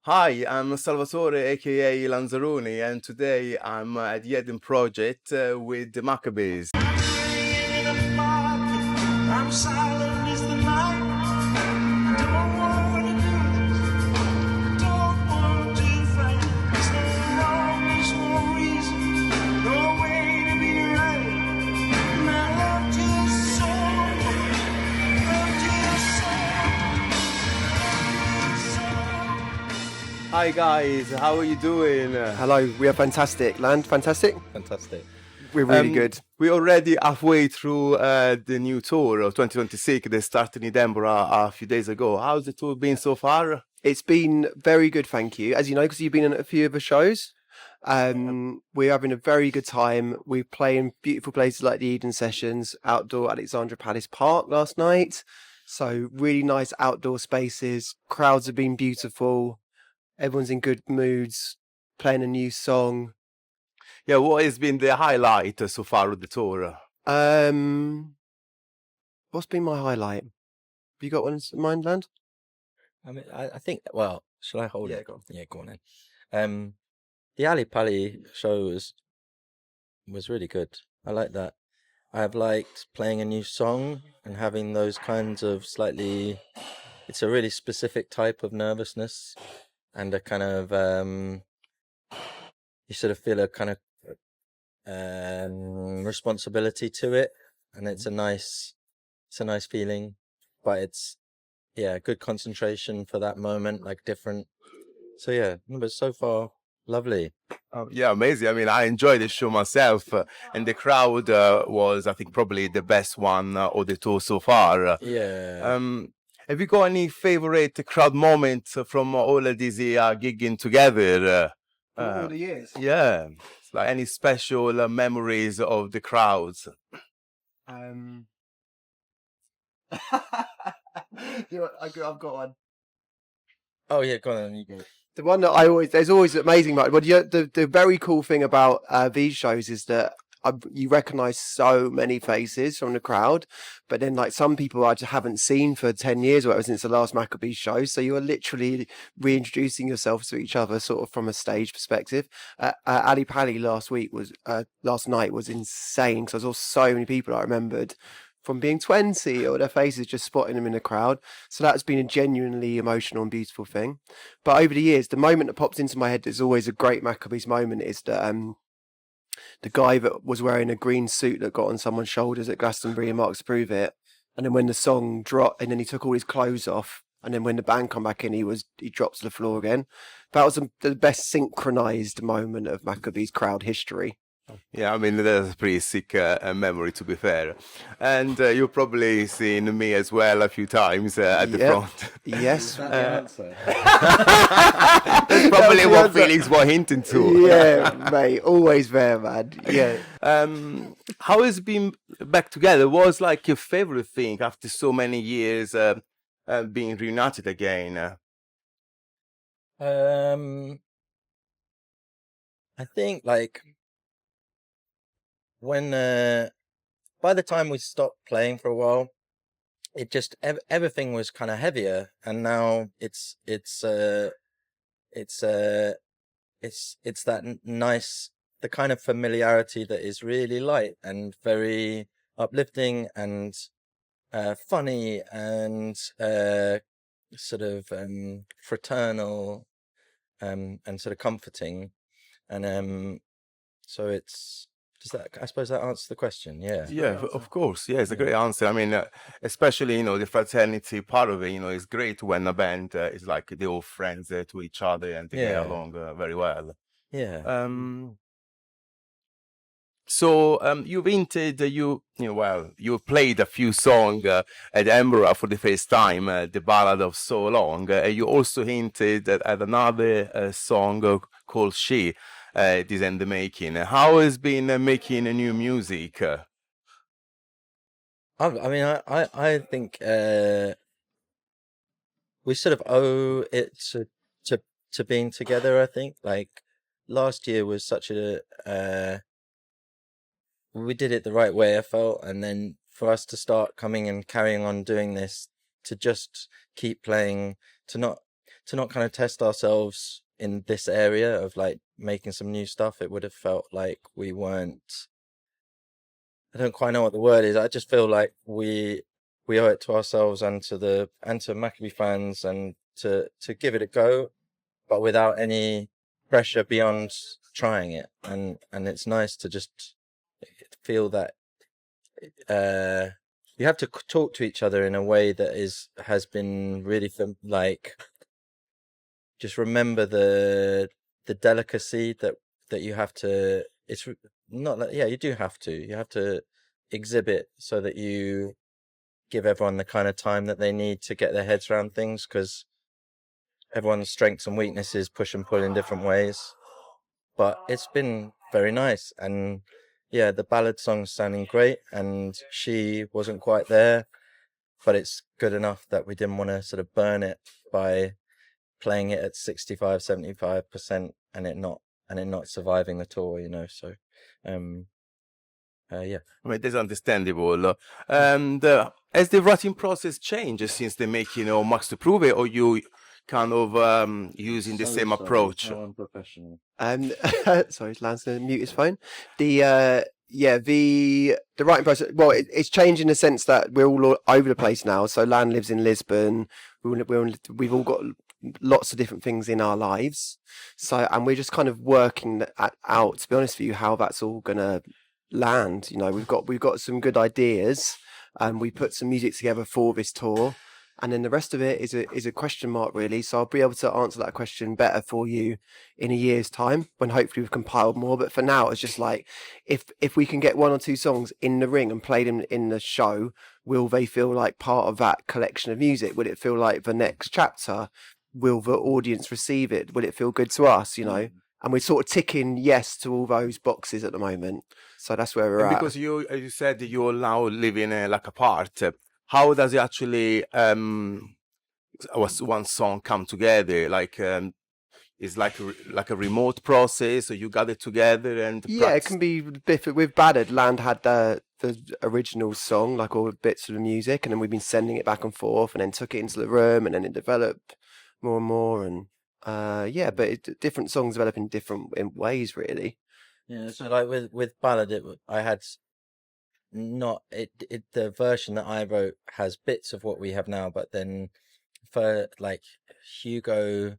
Hi, I'm Salvatore, aka Lanzarooney, and today I'm at the Eden Project with the Maccabees. I'm silent as the night. Don't want to do, don't want to fight. There's no wrong, there's no reason, no way to be right. My love to your soul, love to your soul. Hi guys, how are you doing? Hello, we are fantastic. Land, fantastic? Fantastic. We're really good. We're already halfway through the new tour of 2026 that started in Edinburgh a few days ago. How's the tour been so far? It's been very good, thank you. As you know, because you've been in a few of the shows, we're having a very good time. We're playing beautiful places like the Eden Sessions, outdoor Alexandra Palace Park last night. So really nice outdoor spaces. Crowds have been beautiful. Everyone's in good moods, playing a new song. Yeah, what has been the highlight so far of the tour? What's been my highlight? Have you got one in mind, Land? I mean, I think. Well, shall I hold Yeah, it? go on. Yeah, go on then. The Ali Pali show was really good. I like that. I've liked playing a new song and having those kinds of slightly. It's a really specific type of nervousness, and a kind of you sort of feel a kind of responsibility to it, and it's a nice feeling, but it's good concentration for that moment, like different. So yeah, but so far lovely. Yeah, amazing. I mean, I enjoyed the show myself, and the crowd was, I think, probably the best one of the tour so far. Yeah. Have you got any favorite crowd moments from all of these gigging together? All the years. Yeah, it's like any special memories of the crowds? I've got one. Oh yeah, go on. You go. The one that there's always amazing. But the very cool thing about these shows is that you recognise so many faces from the crowd, but then like some people I just haven't seen for 10 years or whatever since the last Maccabees show. So you are literally reintroducing yourself to each other, sort of from a stage perspective. Ali Pali last night was insane because I saw so many people I remembered from being 20 or their faces, just spotting them in the crowd. So that's been a genuinely emotional and beautiful thing. But over the years, the moment that pops into my head that's always a great Maccabees moment is that the guy that was wearing a green suit that got on someone's shoulders at Glastonbury and Marks to Prove It. And then when the song dropped, and then he took all his clothes off, and then when the band come back in, he dropped to the floor again. That was the best synchronized moment of Maccabees crowd history. Yeah, I mean, that's a pretty sick memory, to be fair. And you've probably seen me as well a few times at the front. Yes. That's probably what Felix was hinting to. Yeah, mate. Always there, man. Yeah. How has it been back together? What was like your favorite thing after so many years being reunited again? I think like when by the time we stopped playing for a while, it just everything was kind of heavier, and now it's that nice, the kind of familiarity that is really light and very uplifting and funny and sort of fraternal and sort of comforting, and so it's. I suppose that answers the question. Yeah. Yeah, of course. Yeah, it's a great answer. I mean, especially, the fraternity part of it, it's great when a band is like they're all friends to each other and they get along very well. Yeah. So you've hinted you played a few songs at Edinburgh for the first time, the Ballad of So Long. You also hinted at another song called She. It is in the making. How has been making new music? I think we sort of owe it to being together. I think like last year was such a we did it the right way, I felt, and then for us to start coming and carrying on doing this, to just keep playing, to not kind of test ourselves in this area of like making some new stuff, it would have felt like we weren't. I don't quite know what the word is. I just feel like we owe it to ourselves and to Maccabee fans and to give it a go, but without any pressure beyond trying it. And it's nice to just feel that you have to talk to each other in a way that has been really like, just remember the delicacy that you have to. It's not like, yeah, you have to exhibit so that you give everyone the kind of time that they need to get their heads around things, because everyone's strengths and weaknesses push and pull in different ways. But it's been very nice, and yeah, the ballad song's sounding great, and she wasn't quite there, but it's good enough that we didn't want to sort of burn it by playing it at 65-75% and it not surviving the tour, you know. So yeah, I mean, that's understandable. And has the writing process changed since the making of Max to Prove It, or you kind of using the same approach? Professional. Sorry, Lan's gonna mute his phone. The writing process. Well, it's changed in the sense that we're all over the place now. So Lan lives in Lisbon. We've all got lots of different things in our lives. So, and we're just kind of working out. To be honest with you, how that's all gonna land. You know, we've got some good ideas, and we put some music together for this tour. And then the rest of it is a question mark, really. So I'll be able to answer that question better for you in a year's time, when hopefully we've compiled more. But for now, it's just like, if we can get one or two songs in the ring and play them in the show, will they feel like part of that collection of music? Will it feel like the next chapter? Will the audience receive it? Will it feel good to us, you know? And we're sort of ticking yes to all those boxes at the moment. So that's where we're at. Because you, as you said, you're now living like apart. How does it actually one song come together? Like it's like a remote process, or you got it together and it can be different. With Battered, Land had the original song, like all bits of the music, and then we've been sending it back and forth, and then took it into the room, and then it developed more and more, and but different songs develop in different ways, really. Yeah, so like with Ballad, I had the version that I wrote has bits of what we have now, but then for like Hugo,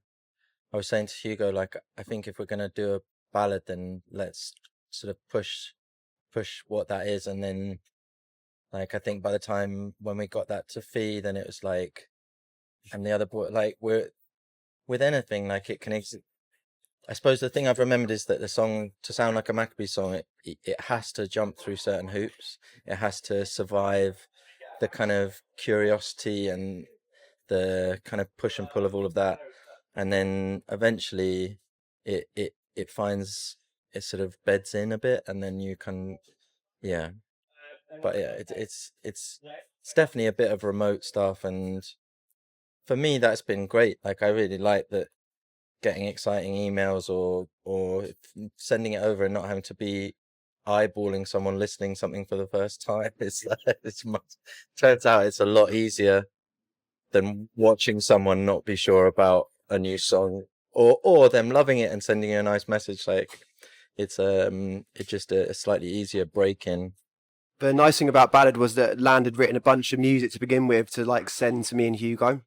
I was saying to Hugo, like, I think if we're gonna do a ballad, then let's sort of push what that is, and then like I think by the time when we got that to Fee, then it was like, and the other boy, like, we're with anything, like it can I suppose the thing I've remembered is that the song, to sound like a Maccabees song, it has to jump through certain hoops. It has to survive the kind of curiosity and the kind of push and pull of all of that, and then eventually it finds, it sort of beds in a bit, and then you can, yeah. But yeah, it's definitely a bit of remote stuff, and for me that's been great. Like, I really like that, getting exciting emails or sending it over and not having to be eyeballing someone listening something for the first time. Turns out it's a lot easier than watching someone not be sure about a new song, or them loving it and sending you a nice message. Like, it's just a slightly easier break in. The nice thing about Ballad was that Land had written a bunch of music to begin with to like send to me and Hugo.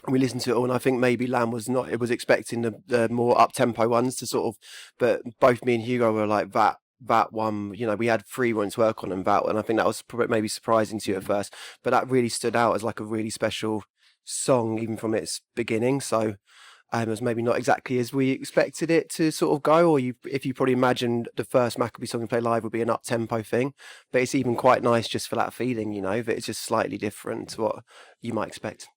We listened to it all, and I think maybe Lamb was expecting the more up-tempo ones to sort of, but both me and Hugo were like, that one, you know, we had 3 ones to work on, and I think that was maybe surprising to you at first, but that really stood out as like a really special song, even from its beginning. So it was maybe not exactly as we expected it to sort of go, or if you probably imagined the first Maccabee song you play live would be an up-tempo thing, but it's even quite nice just for that feeling, you know, that it's just slightly different to what you might expect.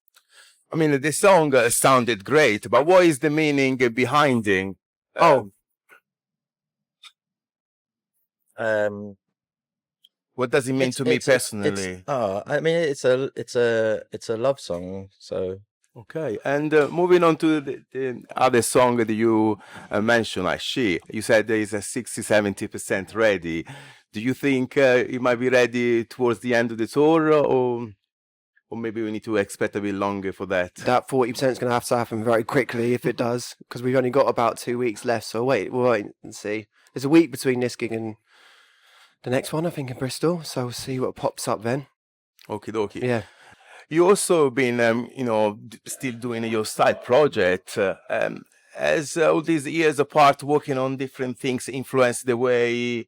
I mean, the song sounded great, but what is the meaning behind it? What does it mean to me personally? I mean, it's a love song. So okay, and moving on to the other song that you mentioned, like you said there is a 60-70% ready. Do you think it might be ready towards the end of the tour, or? or maybe we need to expect a bit longer for that. That 40% is going to have to happen very quickly if it does, because we've only got about 2 weeks left. So we'll wait and see. There's a week between this gig and the next one, I think, in Bristol. So we'll see what pops up then. Okie dokie. Yeah. You also been, still doing your side project. As all these years apart, working on different things influence the way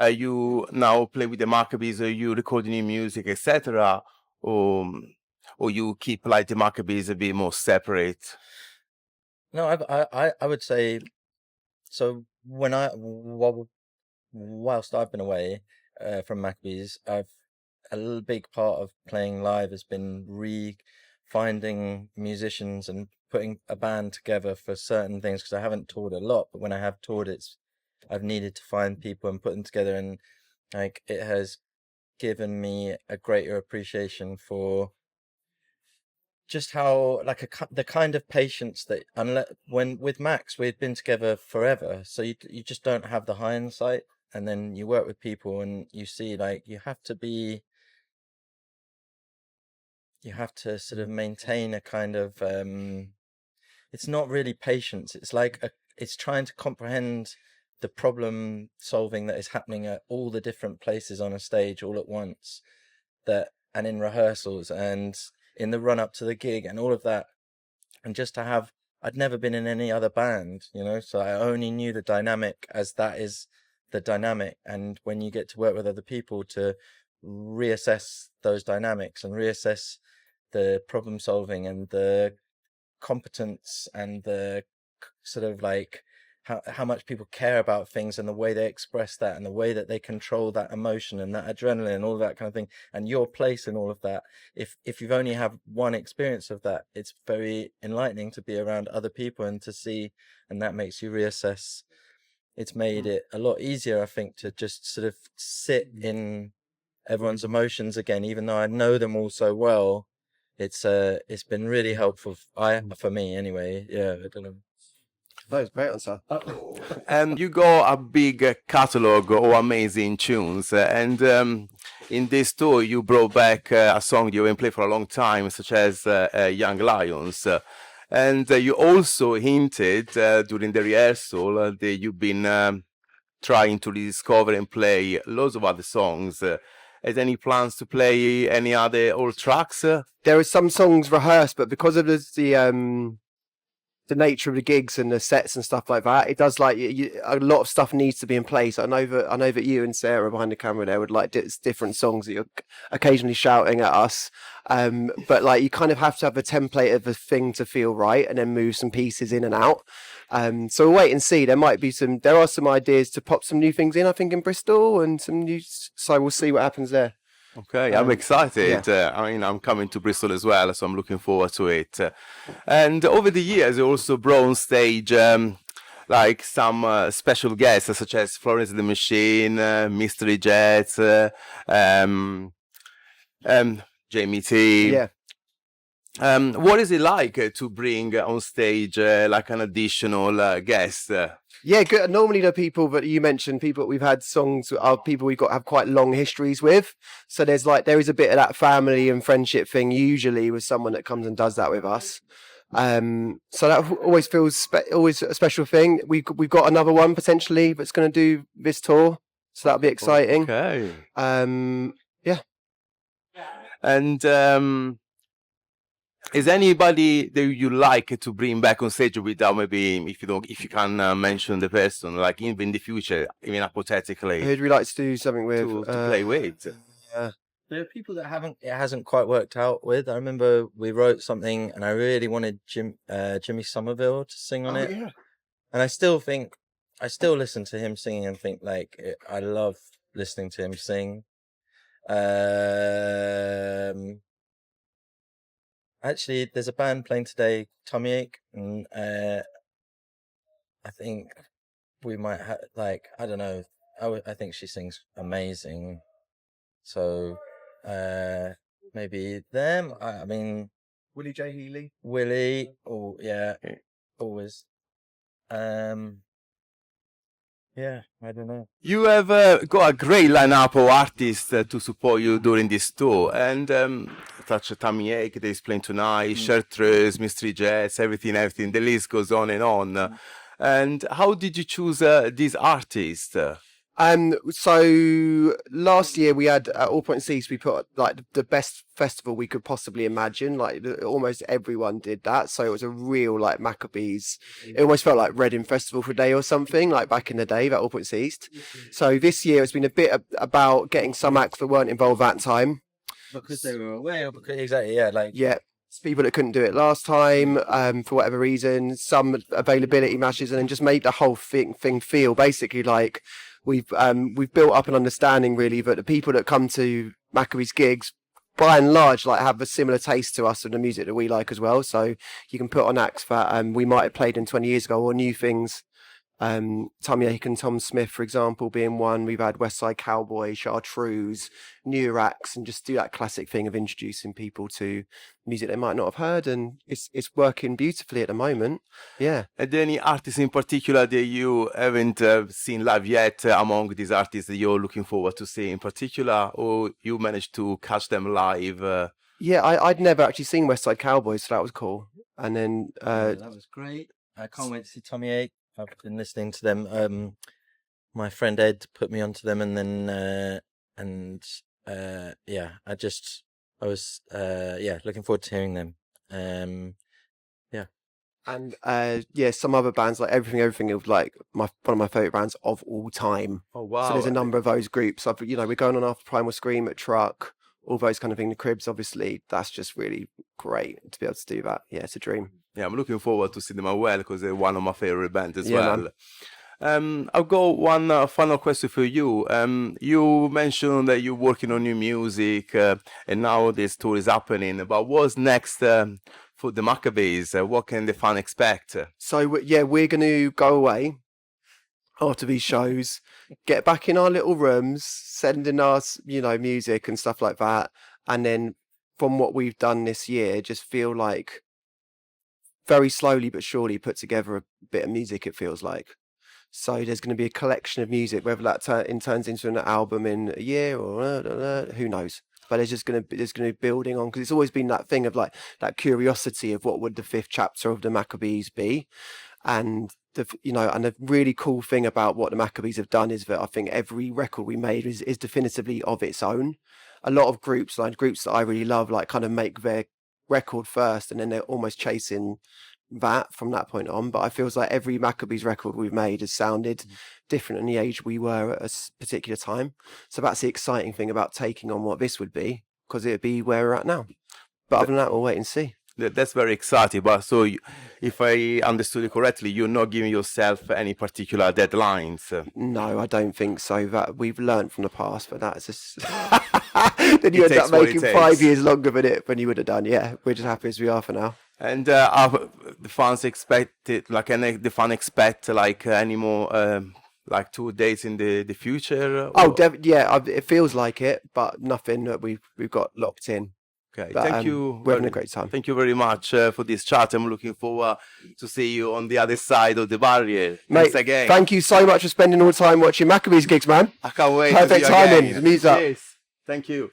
you now play with the Maccabees, or you recording new music, etc., or you keep like the Maccabees a bit more separate? No, I would say so. Whilst I've been away from Maccabees, a big part of playing live has been finding musicians and putting a band together for certain things, because I haven't toured a lot, but when I have toured, I've needed to find people and put them together, and like it has given me a greater appreciation for just how the kind of patience that when with Max we'd been together forever, so you just don't have the hindsight, and then you work with people and you see like you have to sort of maintain a kind of it's not really patience, it's like it's trying to comprehend the problem solving that is happening at all the different places on a stage all at once, and in rehearsals and in the run up to the gig and all of that. And just to have, I'd never been in any other band, so I only knew the dynamic as that is the dynamic. And when you get to work with other people, to reassess those dynamics and reassess the problem solving and the competence and the sort of like how much people care about things and the way they express that and the way that they control that emotion and that adrenaline and all that kind of thing, and your place in all of that. If you've only have one experience of that, it's very enlightening to be around other people and to see, and that makes you reassess. It's made it a lot easier, I think, to just sort of sit in everyone's emotions again, even though I know them all so well. It's been really helpful for me anyway. Yeah, I don't know. That was great answer. And you got a big catalog of amazing tunes, and in this tour you brought back a song you haven't played for a long time, such as Young Lions. And you also hinted during the rehearsal that you've been trying to rediscover and play loads of other songs. Has any plans to play any other old tracks? There are some songs rehearsed, but because of the nature of the gigs and the sets and stuff like that, it does like a lot of stuff needs to be in place. I know that you and Sarah behind the camera there would like different songs that you're occasionally shouting at us, but like you kind of have to have a template of a thing to feel right, and then move some pieces in and out. So we'll wait and see. There are some ideas to pop some new things in, I think, in Bristol, and some new. So we'll see what happens there. Okay, I'm excited. Yeah. I'm coming to Bristol as well, so I'm looking forward to it. And over the years, you also brought on stage like some special guests, such as Florence and the Machine, Mystery Jets, Jamie T. Yeah. What is it like to bring on stage like an additional guest? Yeah, good. Normally the people that you mentioned, people we've had songs, are people we've got have quite long histories with. So there is a bit of that family and friendship thing usually with someone that comes and does that with us. So that always feels always a special thing. We've got another one potentially that's going to do this tour, so that'll be exciting. Okay. Yeah. And is anybody that you like to bring back on stage without, maybe if you can mention the person, like even in the future, even hypothetically, Who'd we like to do something with? to play with? Yeah. There are people that it hasn't quite worked out with. I remember we wrote something and I really wanted Jimmy Somerville to sing on it. Yeah. And I still listen to him singing and think like I love listening to him sing. Actually, there's a band playing today, Tummy Ache, and I think we might have, like, I don't know, I think she sings amazing. So maybe them. I mean, Willie J. Healy. Willie. Oh yeah, always. Yeah, I don't know. You have got a great lineup of artists to support you during this tour, and such as Tammy Ake that is playing tonight, Chartreuse, Mystery Jazz, everything. The list goes on and on. And how did you choose these artists? So last year we had at All Points East, we put like the best festival we could possibly imagine. Like almost everyone did that. So it was a real like Maccabees. It almost felt like Reading Festival for a day or something, like back in the day, at All Points East. So this year it's been a bit about getting some acts that weren't involved that time. Because they were away, or because exactly, yeah, like Yeah. People that couldn't do it last time, for whatever reason, some availability matches, and then just made the whole thing feel basically like we've built up an understanding really that the people that come to Maccabees gigs, by and large, like have a similar taste to us and the music that we like as well. So you can put on acts that we might have played in 20 years ago, or new things. Tommy Ake and Tom Smith, for example, being one. We've had West Side Cowboy, Chartreuse, newer acts, and just do that classic thing of introducing people to music they might not have heard, and it's working beautifully at the moment. Yeah. Are there any artists in particular that you haven't seen live yet among these artists that you're looking forward to see in particular, or you managed to catch them live? Yeah, I'd never actually seen West Side Cowboys, so that was cool. And then that was great. I can't wait to see Tommy Ake. I've been listening to them. My friend Ed put me onto them, and then yeah, I was looking forward to hearing them. Yeah. And yeah, some other bands like Everything of like one of my favorite bands of all time. Oh wow! So there's a number of those groups. We're going on after Primal Scream at Truck, all those kind of things. The Cribs, obviously, that's just really great to be able to do that. Yeah, it's a dream. Yeah, I'm looking forward to see them as well because they're one of my favorite bands as Yeah, well. I've got one final question for you. You mentioned that you're working on new music and now this tour is happening. But what's next for the Maccabees? What can the fan expect? So yeah, we're going to go away after these shows, get back in our little rooms, sending us, music and stuff like that. And then from what we've done this year, just feel like very slowly but surely put together a bit of music, it feels like. So there's going to be a collection of music, whether that turns into an album in a year or who knows. But there's going to be building on, because it's always been that thing of like that curiosity of what would the fifth chapter of the Maccabees be, and and the really cool thing about what the Maccabees have done is that I think every record we made is definitively of its own. A lot of groups that I really love, like kind of make their record first and then they're almost chasing that from that point on. But I feels like every Maccabees record we've made has sounded different in the age we were at a particular time. So that's the exciting thing about taking on what this would be, because it would be where we're at now. But other than that, we'll wait and see. That's very exciting. But so, if I understood it correctly, you're not giving yourself any particular deadlines. No, I don't think so. That we've learned from the past, but that's just then you end up making 5 years longer than it when you would have done. Yeah, we're just happy as we are for now. And the fans expect any more like tour dates in the future? Oh, yeah, it feels like it, but nothing that we've got locked in. Okay, but, thank you. We're having a great time. Thank you very much for this chat. I'm looking forward to see you on the other side of the barrier. Mate, thanks again. Thank you so much for spending all the time watching Maccabees gigs, man. I can't wait. Perfect to see you timing. again. Meets up. Yes. Thank you.